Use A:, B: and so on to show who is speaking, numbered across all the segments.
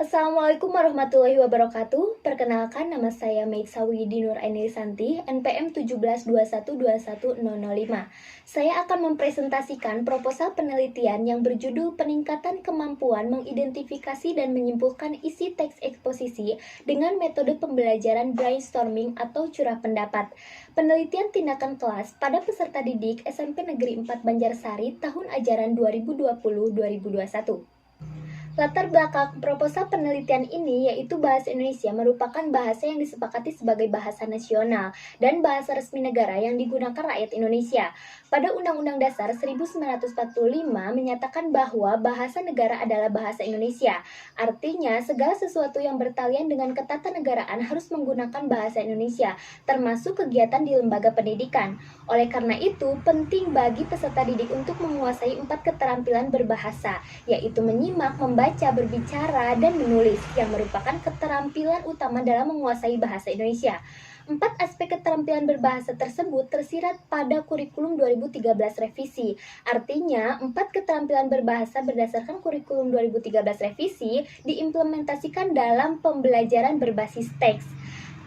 A: Assalamualaikum warahmatullahi wabarakatuh. Perkenalkan, nama saya Maitsawi Dinur Ainilisanti, NPM 1721210005. Saya akan mempresentasikan proposal penelitian yang berjudul Peningkatan Kemampuan Mengidentifikasi dan Menyimpulkan Isi Teks Eksposisi dengan Metode Pembelajaran Brainstorming atau Curah Pendapat. Penelitian tindakan kelas pada peserta didik SMP Negeri 4 Banjarsari tahun ajaran 2020-2021. Latar belakang proposal penelitian ini yaitu bahasa Indonesia merupakan bahasa yang disepakati sebagai bahasa nasional dan bahasa resmi negara yang digunakan rakyat Indonesia. Pada Undang-Undang Dasar 1945 menyatakan bahwa bahasa negara adalah bahasa Indonesia. Artinya, segala sesuatu yang bertalian dengan ketatanegaraan harus menggunakan bahasa Indonesia, termasuk kegiatan di lembaga pendidikan. Oleh karena itu, penting bagi peserta didik untuk menguasai 4 keterampilan berbahasa, yaitu menyimak, membaca, berbicara, dan menulis, yang merupakan keterampilan utama dalam menguasai bahasa Indonesia. 4 aspek keterampilan berbahasa tersebut tersirat pada kurikulum 2013 revisi. Artinya, 4 keterampilan berbahasa berdasarkan kurikulum 2013 revisi diimplementasikan dalam pembelajaran berbasis teks.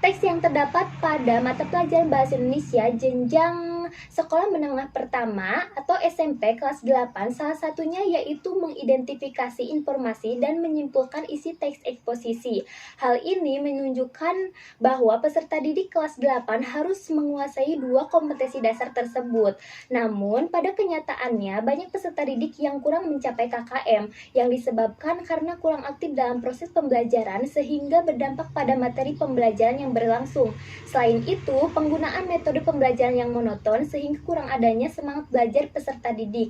A: Teks yang terdapat pada mata pelajaran Bahasa Indonesia jenjang sekolah menengah pertama atau SMP kelas 8 salah satunya yaitu mengidentifikasi informasi dan menyimpulkan isi teks eksposisi. Hal ini menunjukkan bahwa peserta didik kelas 8 harus menguasai 2 kompetensi dasar tersebut. Namun, pada kenyataannya banyak peserta didik yang kurang mencapai KKM yang disebabkan karena kurang aktif dalam proses pembelajaran sehingga berdampak pada materi pembelajaran yang berlangsung. Selain itu, penggunaan metode pembelajaran yang monoton sehingga kurang adanya semangat belajar peserta didik.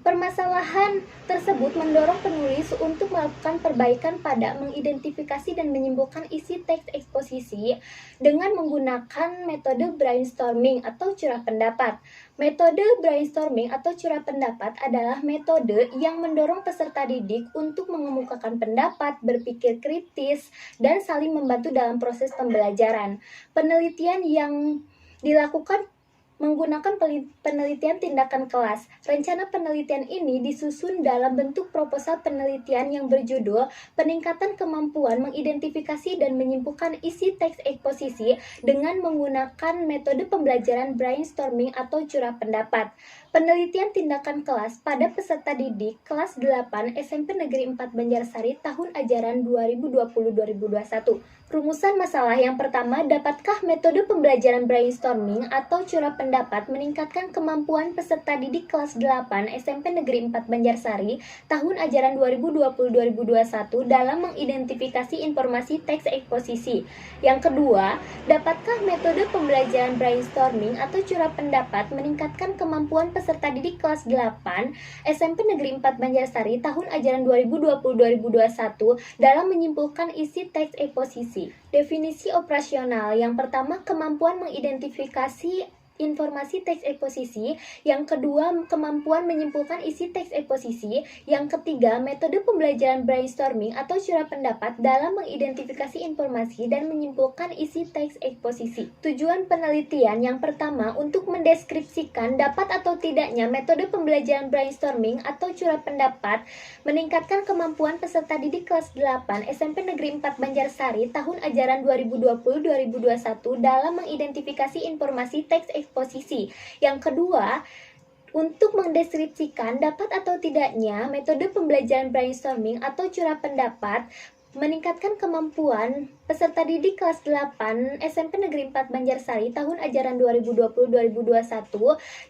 A: Permasalahan tersebut mendorong penulis untuk melakukan perbaikan pada mengidentifikasi dan menyimpulkan isi teks eksposisi dengan menggunakan metode brainstorming atau curah pendapat. Metode brainstorming atau curah pendapat adalah metode yang mendorong peserta didik untuk mengemukakan pendapat, berpikir kritis, dan saling membantu dalam proses pembelajaran. Penelitian yang dilakukan menggunakan penelitian tindakan kelas. Rencana penelitian ini disusun dalam bentuk proposal penelitian yang berjudul Peningkatan Kemampuan Mengidentifikasi dan Menyimpulkan Isi Teks Eksposisi dengan menggunakan metode pembelajaran brainstorming atau curah pendapat. Penelitian tindakan kelas pada peserta didik kelas 8 SMP Negeri 4 Banjarsari tahun ajaran 2020-2021. Rumusan masalah yang pertama, dapatkah metode pembelajaran brainstorming atau curah pendapat meningkatkan kemampuan peserta didik kelas 8 SMP Negeri 4 Banjarsari tahun ajaran 2020-2021 dalam mengidentifikasi informasi teks eksposisi? Yang kedua, dapatkah metode pembelajaran brainstorming atau curah pendapat meningkatkan kemampuan peserta didik kelas 8 SMP Negeri 4 Banjarsari tahun ajaran 2020-2021 dalam menyimpulkan isi teks eksposisi? Definisi operasional. Yang pertama, kemampuan mengidentifikasi informasi teks eksposisi. Yang kedua, kemampuan menyimpulkan isi teks eksposisi. Yang ketiga, metode pembelajaran brainstorming atau curah pendapat dalam mengidentifikasi informasi dan menyimpulkan isi teks eksposisi. Tujuan penelitian yang pertama, untuk mendeskripsikan dapat atau tidaknya metode pembelajaran brainstorming atau curah pendapat meningkatkan kemampuan peserta didik kelas 8 SMP Negeri 4 Banjarsari tahun ajaran 2020-2021 dalam mengidentifikasi informasi teks eksposisi. Yang kedua, untuk mendeskripsikan dapat atau tidaknya metode pembelajaran brainstorming atau curah pendapat meningkatkan kemampuan peserta didik kelas 8 SMP Negeri 4 Banjarsari tahun ajaran 2020-2021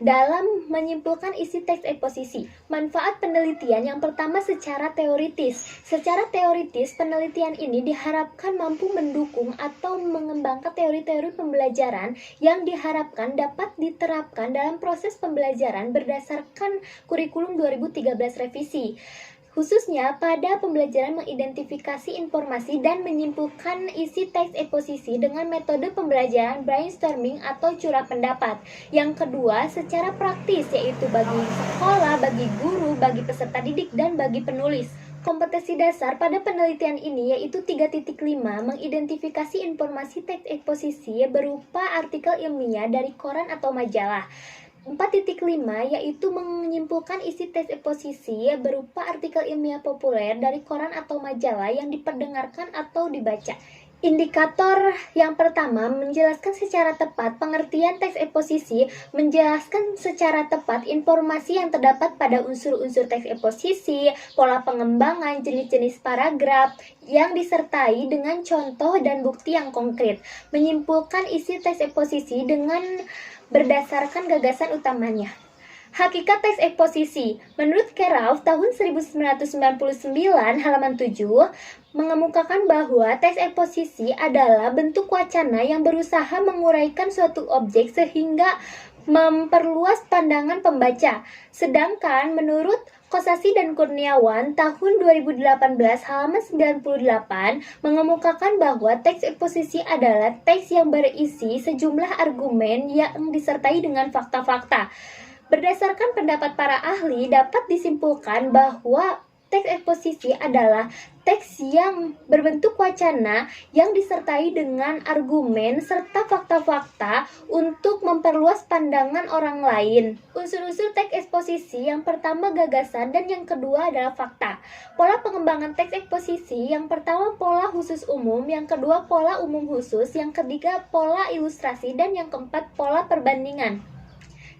A: dalam menyimpulkan isi teks eksposisi. Manfaat penelitian yang pertama secara teoritis. Secara teoritis, penelitian ini diharapkan mampu mendukung atau mengembangkan teori-teori pembelajaran yang diharapkan dapat diterapkan dalam proses pembelajaran berdasarkan kurikulum 2013 revisi, khususnya pada pembelajaran mengidentifikasi informasi dan menyimpulkan isi teks eksposisi dengan metode pembelajaran brainstorming atau curah pendapat. Yang kedua, secara praktis, yaitu bagi sekolah, bagi guru, bagi peserta didik, dan bagi penulis. Kompetensi dasar pada penelitian ini yaitu 3.5 mengidentifikasi informasi teks eksposisi berupa artikel ilmiah dari koran atau majalah. 4.5 yaitu menyimpulkan isi tes eksposisi berupa artikel ilmiah populer dari koran atau majalah yang diperdengarkan atau dibaca. Indikator yang pertama, menjelaskan secara tepat pengertian teks eksposisi, menjelaskan secara tepat informasi yang terdapat pada unsur-unsur teks eksposisi, pola pengembangan, jenis-jenis paragraf, yang disertai dengan contoh dan bukti yang konkret, menyimpulkan isi teks eksposisi dengan berdasarkan gagasan utamanya. Hakikat teks eksposisi. Menurut Kerauf tahun 1999 halaman 7 mengemukakan bahwa teks eksposisi adalah bentuk wacana yang berusaha menguraikan suatu objek sehingga memperluas pandangan pembaca. Sedangkan menurut Kosasih dan Kurniawan tahun 2018 halaman 98 mengemukakan bahwa teks eksposisi adalah teks yang berisi sejumlah argumen yang disertai dengan fakta-fakta. Berdasarkan pendapat para ahli, dapat disimpulkan bahwa teks eksposisi adalah teks yang berbentuk wacana yang disertai dengan argumen serta fakta-fakta untuk memperluas pandangan orang lain. Unsur-unsur teks eksposisi yang pertama gagasan dan yang kedua adalah fakta. Pola pengembangan teks eksposisi yang pertama pola khusus umum, yang kedua pola umum khusus, yang ketiga pola ilustrasi, dan yang keempat pola perbandingan.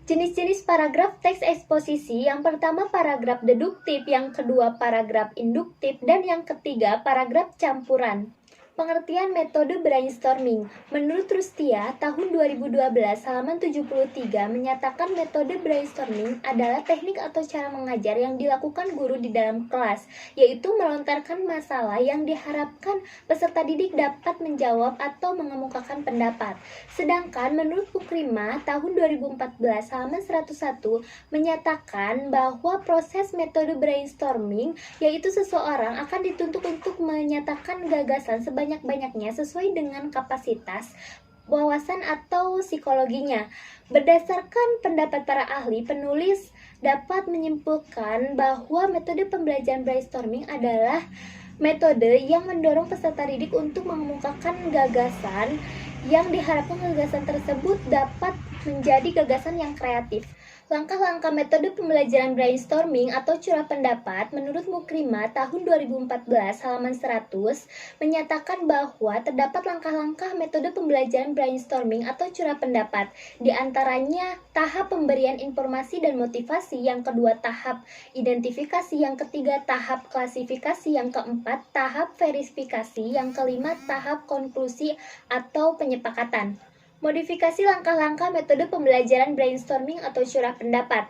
A: Jenis-jenis paragraf teks eksposisi, yang pertama paragraf deduktif, yang kedua paragraf induktif, dan yang ketiga paragraf campuran. Pengertian metode brainstorming. Menurut Rustia, tahun 2012 halaman 73 menyatakan metode brainstorming adalah teknik atau cara mengajar yang dilakukan guru di dalam kelas, yaitu melontarkan masalah yang diharapkan peserta didik dapat menjawab atau mengemukakan pendapat. Sedangkan menurut Mukrima tahun 2014 halaman 101 menyatakan bahwa proses metode brainstorming yaitu seseorang akan dituntut untuk menyatakan gagasan sebanyak-banyaknya sesuai dengan kapasitas, wawasan atau psikologinya. Berdasarkan pendapat para ahli, penulis dapat menyimpulkan bahwa metode pembelajaran brainstorming adalah metode yang mendorong peserta didik untuk mengemukakan gagasan yang diharapkan gagasan tersebut dapat menjadi gagasan yang kreatif. Langkah-langkah metode pembelajaran brainstorming atau curah pendapat menurut Mukrima tahun 2014 halaman 100 menyatakan bahwa terdapat langkah-langkah metode pembelajaran brainstorming atau curah pendapat. Di antaranya tahap pemberian informasi dan motivasi, yang kedua tahap identifikasi, yang ketiga tahap klasifikasi, yang keempat tahap verifikasi, yang kelima tahap konklusi atau penyepakatan. Modifikasi langkah-langkah metode pembelajaran brainstorming atau curah pendapat.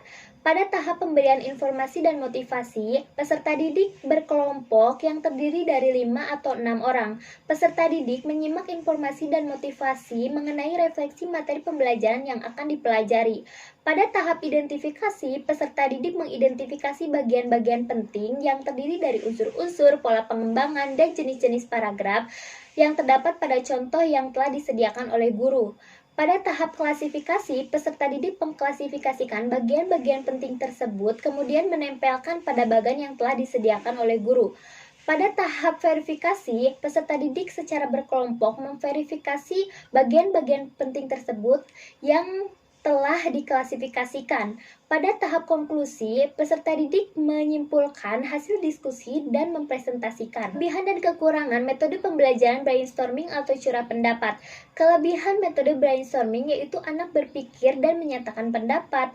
A: Pada tahap pemberian informasi dan motivasi, peserta didik berkelompok yang terdiri dari 5 atau 6 orang. Peserta didik menyimak informasi dan motivasi mengenai refleksi materi pembelajaran yang akan dipelajari. Pada tahap identifikasi, peserta didik mengidentifikasi bagian-bagian penting yang terdiri dari unsur-unsur, pola pengembangan, dan jenis-jenis paragraf yang terdapat pada contoh yang telah disediakan oleh guru. Pada tahap klasifikasi, peserta didik mengklasifikasikan bagian-bagian penting tersebut, kemudian menempelkan pada bagan yang telah disediakan oleh guru. Pada tahap verifikasi, peserta didik secara berkelompok memverifikasi bagian-bagian penting tersebut yang telah diklasifikasikan. Pada tahap konklusi, peserta didik menyimpulkan hasil diskusi dan mempresentasikan. Kelebihan dan kekurangan metode pembelajaran brainstorming atau curah pendapat. Kelebihan metode brainstorming yaitu anak berpikir dan menyatakan pendapat,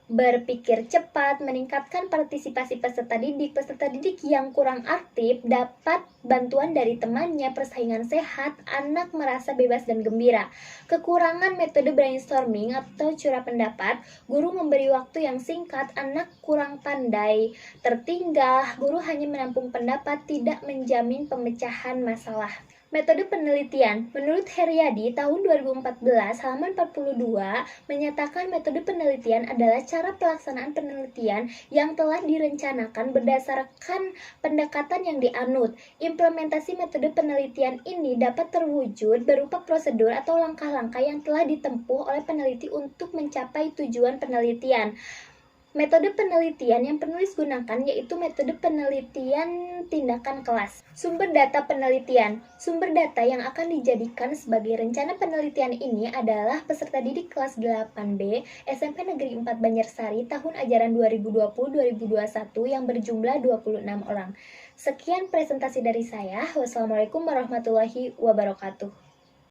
A: berpikir cepat, meningkatkan partisipasi peserta didik yang kurang aktif dapat bantuan dari temannya, persaingan sehat, anak merasa bebas dan gembira. Kekurangan metode brainstorming atau curah pendapat, guru memberi waktu yang singkat, anak kurang pandai, tertinggal, guru hanya menampung pendapat, tidak menjamin pemecahan masalah. Metode penelitian. Menurut Heriadi tahun 2014 halaman 42 menyatakan metode penelitian adalah cara pelaksanaan penelitian yang telah direncanakan berdasarkan pendekatan yang dianut. Implementasi metode penelitian ini dapat terwujud berupa prosedur atau langkah-langkah yang telah ditempuh oleh peneliti untuk mencapai tujuan penelitian. Metode penelitian yang penulis gunakan yaitu metode penelitian tindakan kelas. Sumber data penelitian. Sumber data yang akan dijadikan sebagai rencana penelitian ini adalah peserta didik kelas 8B SMP Negeri 4 Banjarsari tahun ajaran 2020-2021 yang berjumlah 26 orang. Sekian presentasi dari saya. Wassalamualaikum warahmatullahi wabarakatuh.